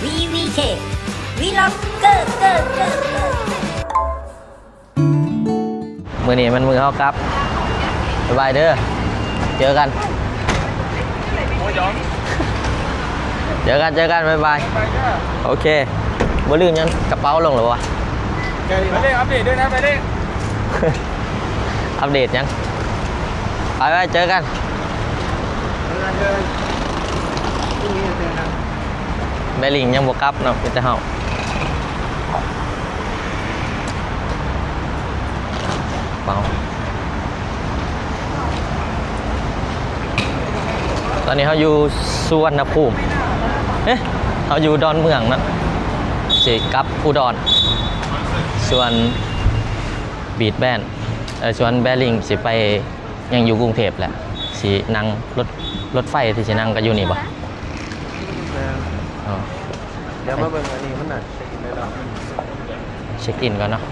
VVK วีล็อกเกอร์มือนี้มันมือเขาครับบ๊ายบายเด้อเจอกันบ๊ายบายโอเคบ่ลืมยังกระเป๋าลงหรือวะไปเร่งอัปเดตด้วยนะไปเร่ง อัปเดตยังไปเจอกันแบลิงยังบวกลับเนาะพี่เจ้าเปล่าตอนนี้เขาอยู่สุวรรณภูมิเขาอยู่ดอนเมืองนะสิกลับอุดรส่วนบีดแบนส่วนแบลิงสิไปยังอยู่กรุงเทพแหละสินั่งรถไฟที่สินั่งก็อยู่นี่บ่เดี๋ยวมาเบิ่งอันนี้มันน่ะเช็คอินได้แล้วเช็คอินก่อนเนาะ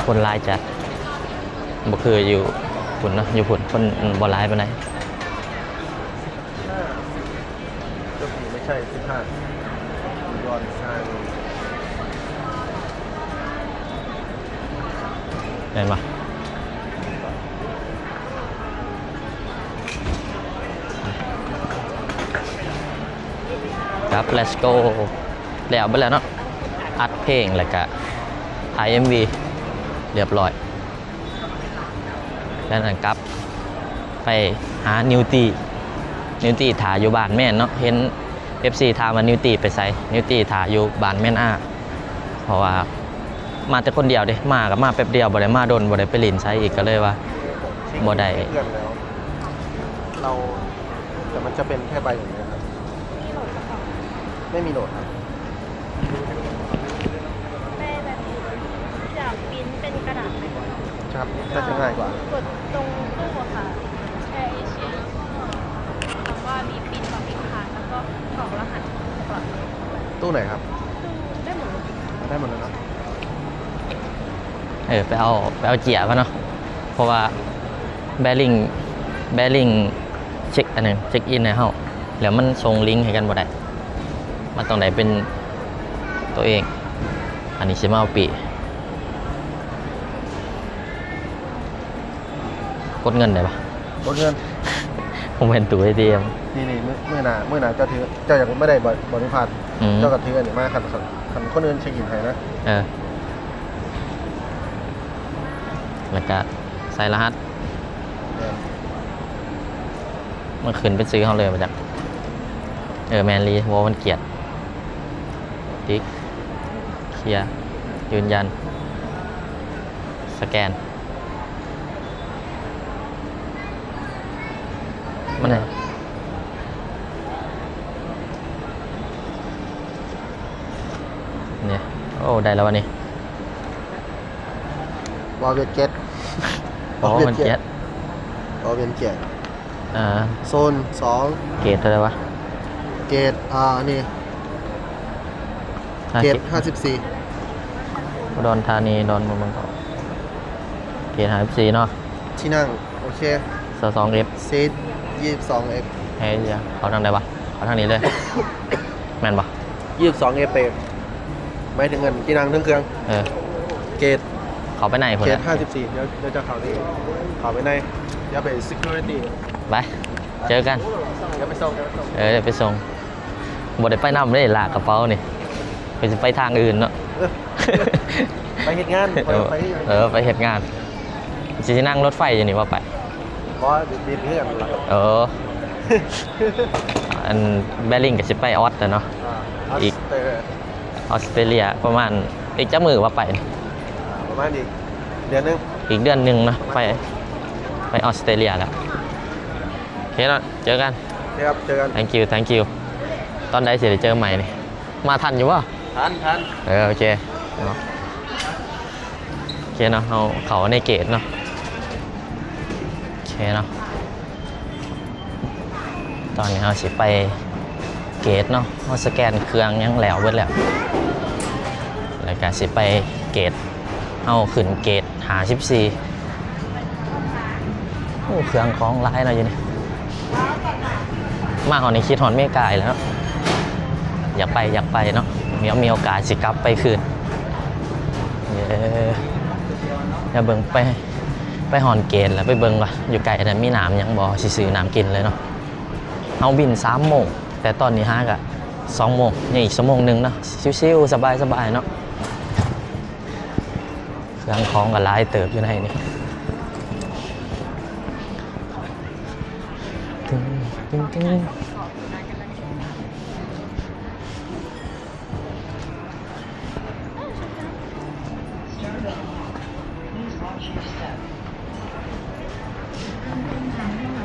คนร้ายจัดบ่คืออยู่ฝุ่นเนาะอยู่ฝุ่นคนบ่ร้ายปานใดก็ไม่ใช่ที่พลาดย้อนสร้างเห็นปะครับ let's go แล้วไปแล้วเนาะอัดเพลงแล้วก็ถ่าย MV เรียบร้อยแล้วนั่นกลับไปหานิวตี้ถ่ายอยู่บ้านแม่นเนาะเห็น FC ถามว่านิวตี้ไปใส่นิวตี้ถ่ายอยู่บ้านแม่นเพราะว่ามาแต่คนเดียวเด้มากับมาแป๊บเดียวบ่ได้มาโดนบ่ได้ไปลินใช้อีกก็เลยว่าบ่ได้เพื่อนแล้วเราแต่มันจะเป็นแค่ใบอย่างนี้ครับไม่มีโหลดครับอยากพิมพ์เป็นกระดาษไหมครับน่าจะง่ายกว่าก ดตรงตู้ค่ะแชร์เอเชียแล้วก็มีพิมพ์กับพิมพ์ผ่านแล้วก็กรอกรหัสก่อน ตู้ไหนครับได้หมดแล้วเนาะไปเอาเจียมาเนาะเพราะว่าแบลิงเช็คอันนึงเช็คอินในเฮาแล้วมันส่งลิงก์ให้กันบ่ได้มันต้องได้เป็นตัวเองอันนี้สิมาเอาปีกดเงินได้ปะกดเงินผมเห็นตู้ ATM นี่เมื่อหนาเจ้าถือเจ้าอยากไม่ได้บริพาทเจ้ากับถืออันนี้มาขันคนอื่นเช็คอินให้นะแล้วก็ใส่รหัสเมื่อคืนไปซื้อเขาเลยมาจากแมนลีวอลมันเกียรติติ๊กเคลียร์ยืนยันสแกนมันไหนเนี่ยโอ้ได้แล้ววันนี้วอลเวียนเกตมันเกียรติวอลเวียนเกตโซน2เกรดเท่าไหร่วะเกรดนี่เกรด54อุดรธานีดอนเมืองเกรด54เนาะที่นั่งโอเค22F ซีท 22F เฮ้ยเขาทางไหนวะเขาทางนี้เลยแม่นปะ 22F ไปไม่ถึงเงินที่นั่งทั้งเครื่องเกรดเขาไปไหนคนเกรด54เดี๋ยวจะเขาไปไหนเดี๋ยวไป security ไปเจอกันเดี๋ยวไปส่งเดี๋ยวไปส่งบ่ได้ไปนำได้ลากกระเป๋านี่ไปทางอื่นเนาะไปเฮ็ดงานไปเฮ็ดงานสินั่งรถไฟอยู่นี่ว่าไปเพราะบินเพื่อนอันแบลิงกับสิไปออสแต่เนาะอีกออสเตรเลียประมาณอีกจักมือว่าไปประมาณอีกเดือนนึงนะไปออสเตรเลียแล้วโอเคเนาะเจอกันครับเจอกัน thank you ตอนใดสิได้เจอใหม่นี่มาทันอยู่วะทันโอเคเนาะเขาในเกตเนาะโอเคเนาะตอนนี้เราสิไปเกตเนาะเราสแกนเครื่องยังแล้วเบิดแล้วแล้วก็สิไปเกตเอาขึ้นเกตหา14 อ้เครื่องของร้ายเราอยู่นี่มาหอนในคิดหอนไม่กายแล้วเนาะอยากไปเนาะมีโอกาสสิกลับไปคืนอย่าเบิ่งไปหอนเกณฑ์แล้วไปเบิ่งว่าอยู่ไกลแต่มีน้ำยังบ่สิซื้อน้ำกินเลยเนาะเอาบิน3 โมงแต่ตอนนี้5 กะ 2 โมงยังอีก1 โมงเนาะชิวๆสบายเนาะเครื่องของกับร้ายเติบอยู่ในนี่ตึ้งเ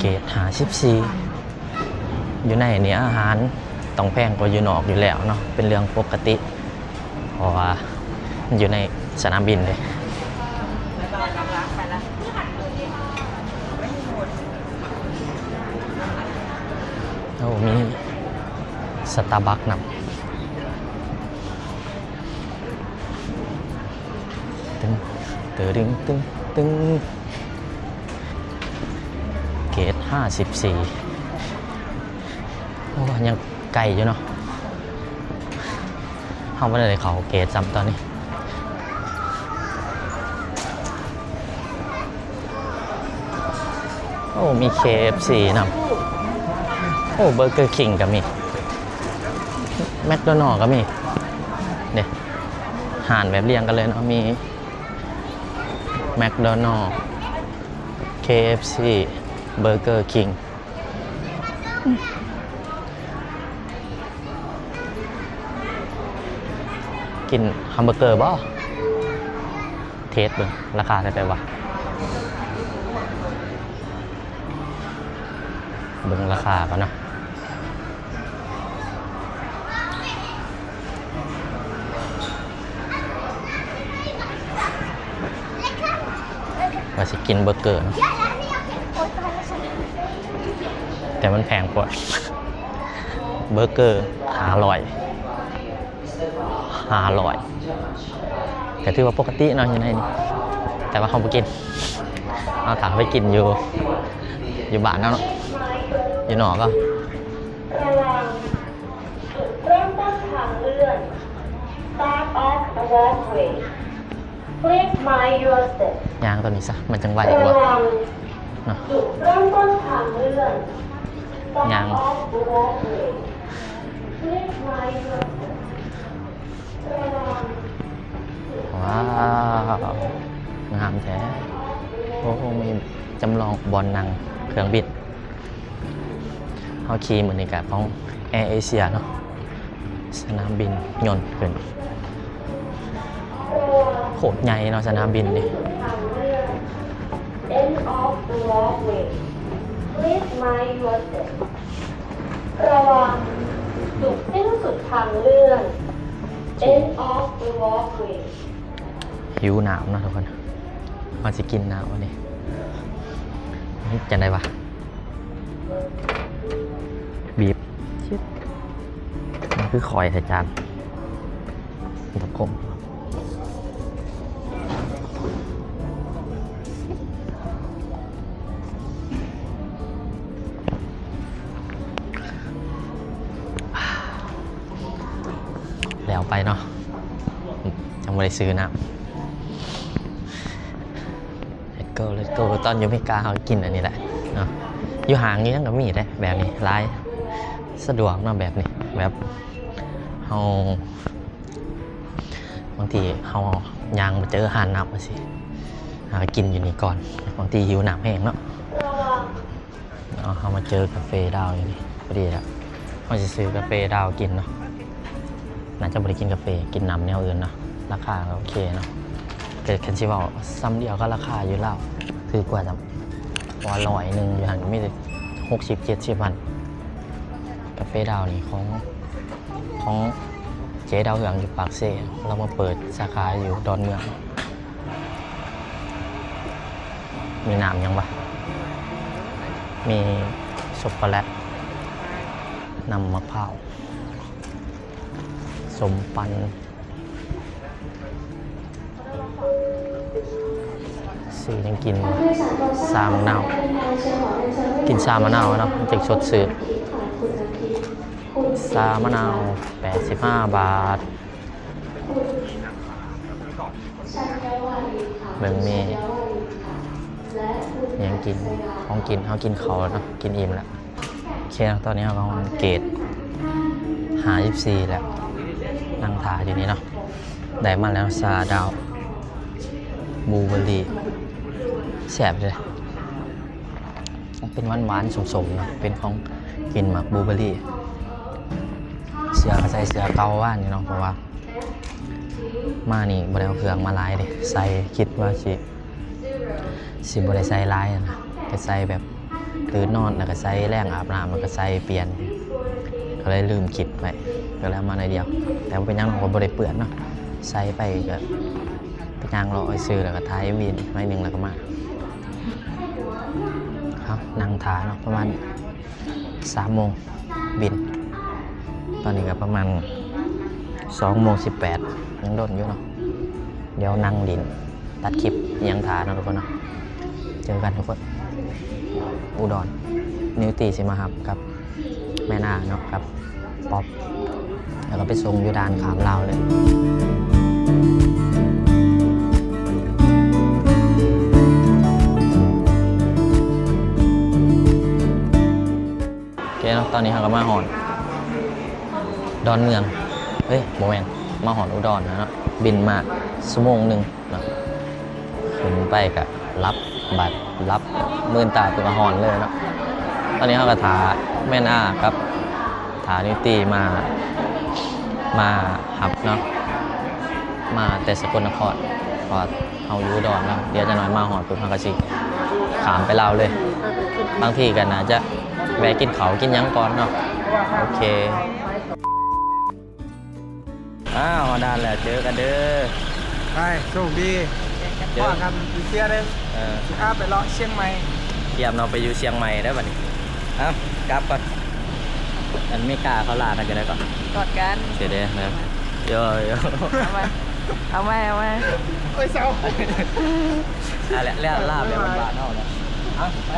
กรด54อยู่ในนี้อาหารต้องแพงกว่าอยู่นอกอยู่แล้วเนาะเป็นเรื่องปกติเพราะว่าอยู่ในสนามบินเลยโอ้มีสตาร์บัคส์นำตึงเกรด54โอ้ยังไกลอยู่เนาะเขาไม่ได้เขาเกรดจำตอนนี้โอ้มี KFC นำโอ้เบอร์เกอร์คิงก็มีแมคโดนัลด์ก็มีเนี่ยห่านแบบเรียงกันเลยเนาะมีแมคโดนัลด์ KFC เบอร์เกอร์คิงกินแฮมเบอร์เกอร์บ่เทสเบิ่งราคาเท่าไหร่วะเบิ่งราคาก่อนนะว่าสิกินเบอร์เกอร์เนาะแต่มันแพงกว่าเบอร์เกอร์500แต่ถือว่าปกติเนาะอยู่ในนี้แต่ว่าเขาไปกินเอาถามไปกินอยู่บ้านเนาะอยู่หนอก็ระวังจุดเริ่มต้นทางเลื่อน Start off the walkway Please mind your step ยางตัวนี้ซะมันจังไหว ระ กว่า วัง เนาะ จุดเริ่มต้นทางเลื่อน Start ยาง off the walkway Please mind your step ระวัง ว้าวงามแท้โอ้โหมีจำลองบอลนังเครื่องบินเขาขี่เหมือนในกับของแอร์เอเชียเนาะสนามบินยนต์ขึ้นโคตรใหญ่เนาะสนามบินนี่ End of the walkway Please mind your step ระวังจุดสิ้นสุดทางเลื่อน End of the walkway หิวหนาวนะทุกคนมาจะกินหนาววันนี้นี่จะได้ปะบีบชิดมันคือคอยใส่จานตะกมแล้วไปเนาะยังไม่ได้ซื้อน้ำLet's go ตอนอยู่อเมริกาเขากินอันนี้แหละเนาะอยู่ห่างนี้ยังก็มีได้แบบนี้ร้ายสะดวกเนาะแบบนี้แบบเขาบางทีเขายางมาเจอหานน้ำมาสิกินอยู่นี่ก่อนบางทีหิวน้ำแห้งเนาะเขามาเจอกาแฟดาวอยู่นี่พอดีแล้วเขาจะซื้อกาแฟดาวกินเนาะน่าจะบริกินกาแฟกินน้ำแนวอื่นเนาะราคาโอเคเนาะเกิดคันชิวซ้ำเดียวก็ราคาอยู่แล้วคือกว่าจะว่า100อยู่หันไม่ได้60-70 พันกาแฟดาวนี่ของเจ๊ดาวเหืองอยู่ปากเซ่เรามาเปิดสาขาอยู่ดอนเมืองมีน้ำยังปะมีช็อกโกแลตน้ำมะพร้าวสมปัน ซื้อยังกินซามะนาวกินซามะนาวเนาะมันจะสดชื่นซามะนาว85 บาทเบิ่งมียังกินของกินเขากินเขาแล้วเนาะกินอิ่มแล้วโอเคตอนนี้เรากำลังเกต54แล้วนั่งถ่ายอยู่นี่เนาะได้มาแล้วซาดาวบลูเบอร์รี่แซ่บเลยเป็นหวานๆสมๆเนาะเป็นของกินหมักบลูเบอร์รี่เสือก็ใส่เสือเกาว่านนี่เนาะเพราะว่ามานี่บ่ได้เอาเครื่องมาหลายเด้ใส่คิดว่าสิบ่ได้ใส่หลายนะก็ใส่แบบตื่นนอนแล้วก็ใส่แรงอาบน้ำแล้วก็ใส่เปลี่ยนก็เลยลืมคิดไปก็แล้วมาในเดียวแต่ว่าเป็นยังก็บ่ได้เปื้อนเนาะใส่ไปก็เป็นยังรอซื้อแล้วก็ถ่ายวีนไว้นึงแล้วก็มาครับนั่งทาเนาะประมาณ3 โมงบินตอนนี้ก็ประมาณ2 โมง 18ยังโดนอยู่เนาะเดี๋ยวนั่งดินตัดคลิปยังทาเนาะทุกคนเนาะเจอกันทุกคนอุดรนิวตีสิมาครับกับแม่นาเนาะกับป๊อปแล้วก็ไปส่งอยู่ด้านขามลาวเลยโอเคเนาะตอนนี้เราก็มาหอนดอนเมืองเฮ้ยโมแมนมาหอนอุดรนะเนาะบินมา1 โมงเนาะขึ้นไปกับรับบัตรรับมื่นตาตัวหอนเลยเนาะตอนนี้เขาก็ถาแม่นาครับถานิตีมาหับเนาะมาแต่สกลนครพอเอาอยู่อุดรเนาะเดี๋ยวจะน้อยมาหอนปุ๊บเขาก็สิขามไปลาวเลยบางทีกันนะจะแวะกินเขากินยังก่อนเนาะโอเคอ้าวด้านแหละเจอกันเด้อ ไปโชคดีพ่อกันอีกเที่ยนึงข้าไปเลาะเชียงใหม่ เตรียมเราไปอยู่เชียงใหม่ได้ป่ะนี่เอ้ากลับก่อนอันไม่กล้าเขาลากันจะได้ก่อน กอดกัน เสียเด้นะโย เอาไว้โอ้ยเศร้า อะไรเรียกลาบแบบบานๆเนาะเอาไป